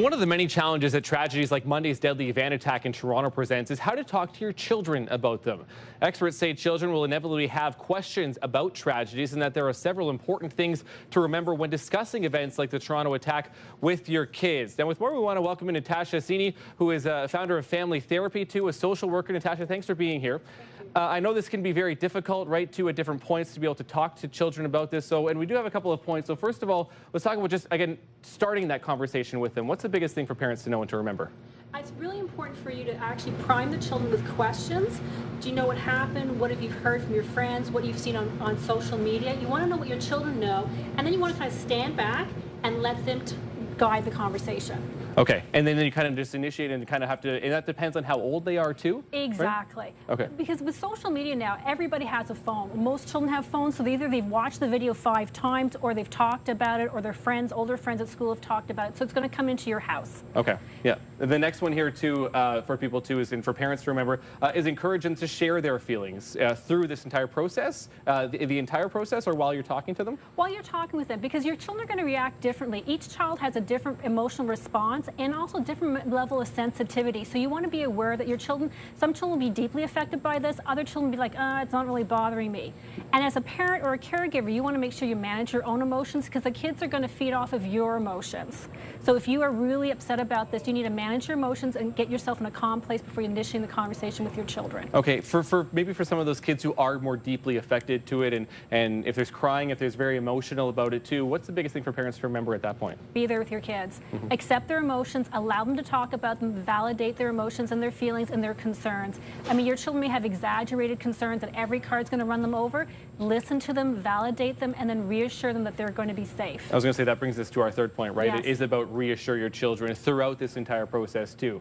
One of the many challenges that tragedies like Monday's deadly van attack in Toronto presents is how to talk to your children about them. Experts say children will inevitably have questions about tragedies and that there are several important things to remember when discussing events like the Toronto attack with your kids. Now, with more, we want to welcome in Nataxja Cini, who is a founder of Family Therapy, too, a social worker. Nataxja, thanks for being here. I know this can be very difficult, right, too, at different points to be able to talk to children about this. And we do have a couple of points. So first of all, let's talk about just, again, starting that conversation with them. What's the biggest thing for parents to know and to remember? It's really important for you to actually prime the children with questions. Do you know what happened? What have you heard from your friends? What you've seen on social media? You want to know what your children know, and then you want to kind of stand back and let them guide the conversation. Okay, and then you kind of just initiate and kind of have to, and that depends on how old they are too? Exactly. Right? Okay. Because with social media now, everybody has a phone. Most children have phones, so either they've watched the video 5 times, or they've talked about it, or their friends, older friends at school have talked about it, so it's going to come into your house. Okay, yeah. The next one here too, for people too, is, and for parents to remember, is encourage them to share their feelings through this entire process, the entire process, or while you're talking to them? While you're talking with them, because your children are going to react differently. Each child has a different emotional response, and also different level of sensitivity. So you want to be aware that your children, some children will be deeply affected by this, other children will be like, it's not really bothering me. And as a parent or a caregiver, you want to make sure you manage your own emotions, because the kids are going to feed off of your emotions. So if you are really upset about this, you need to manage your emotions and get yourself in a calm place before you initiate the conversation with your children. Okay, maybe for some of those kids who are more deeply affected to it, and if there's crying, if there's very emotional about it too, what's the biggest thing for parents to remember at that point? Be there with your kids. Accept their emotions, allow them to talk about them, validate their emotions and their feelings and their concerns. I mean, your children may have exaggerated concerns that every card's going to run them over. Listen to them, validate them, and then reassure them that they're going to be safe. I was going to say that brings us to our third point, right? Yes. It is about reassure your children throughout this entire process too.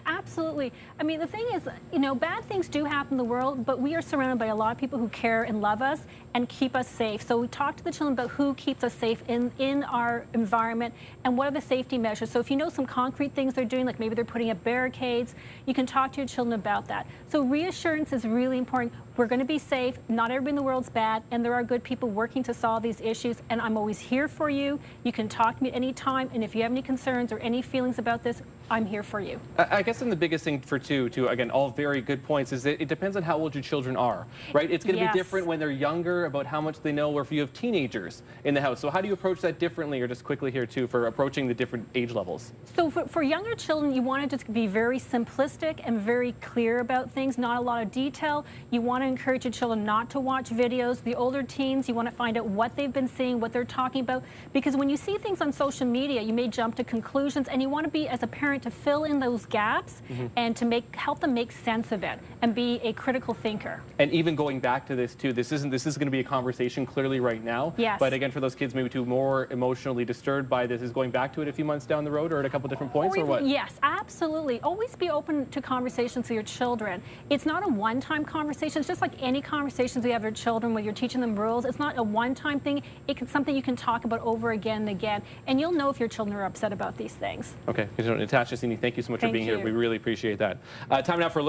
Absolutely. I mean, the thing is, you know, bad things do happen in the world, but we are surrounded by a lot of people who care and love us and keep us safe. So we talk to the children about who keeps us safe in our environment and what are the safety measures. So if you know some concrete things they're doing, like maybe they're putting up barricades, you can talk to your children about that. So reassurance is really important. We're going to be safe. Not everybody in the world's bad, and there are good people working to solve these issues, and I'm always here for you. You can talk to me at any time, and if you have any concerns or any feelings about this, I'm here for you. I guess the biggest thing for again, all very good points, is that it depends on how old your children are, right? It's going to be different when they're younger about how much they know, or if you have teenagers in the house. So how do you approach that differently, or just quickly here too, for approaching the different age levels? So for younger children, you want to just be very simplistic and very clear about things, not a lot of detail. You want to encourage your children not to watch videos. The older teens, you want to find out what they've been seeing, what they're talking about, because when you see things on social media, you may jump to conclusions, and you want to be, as a parent, to fill in those gaps and to help them make sense of it and be a critical thinker. And even going back to this too, this is going to be a conversation clearly right now. Yes. But again, for those kids maybe too more emotionally disturbed by this, is going back to it a few months down the road, or at a couple different points, or what? Yes, absolutely. Always be open to conversations with your children. It's not a one-time conversation. It's just like any conversations we have with children when you're teaching them rules. It's not a one-time thing. It's something you can talk about over again and again, and you'll know if your children are upset about these things. Okay. Nataxja Cini, thank you so much for being here. We really appreciate that. Time now for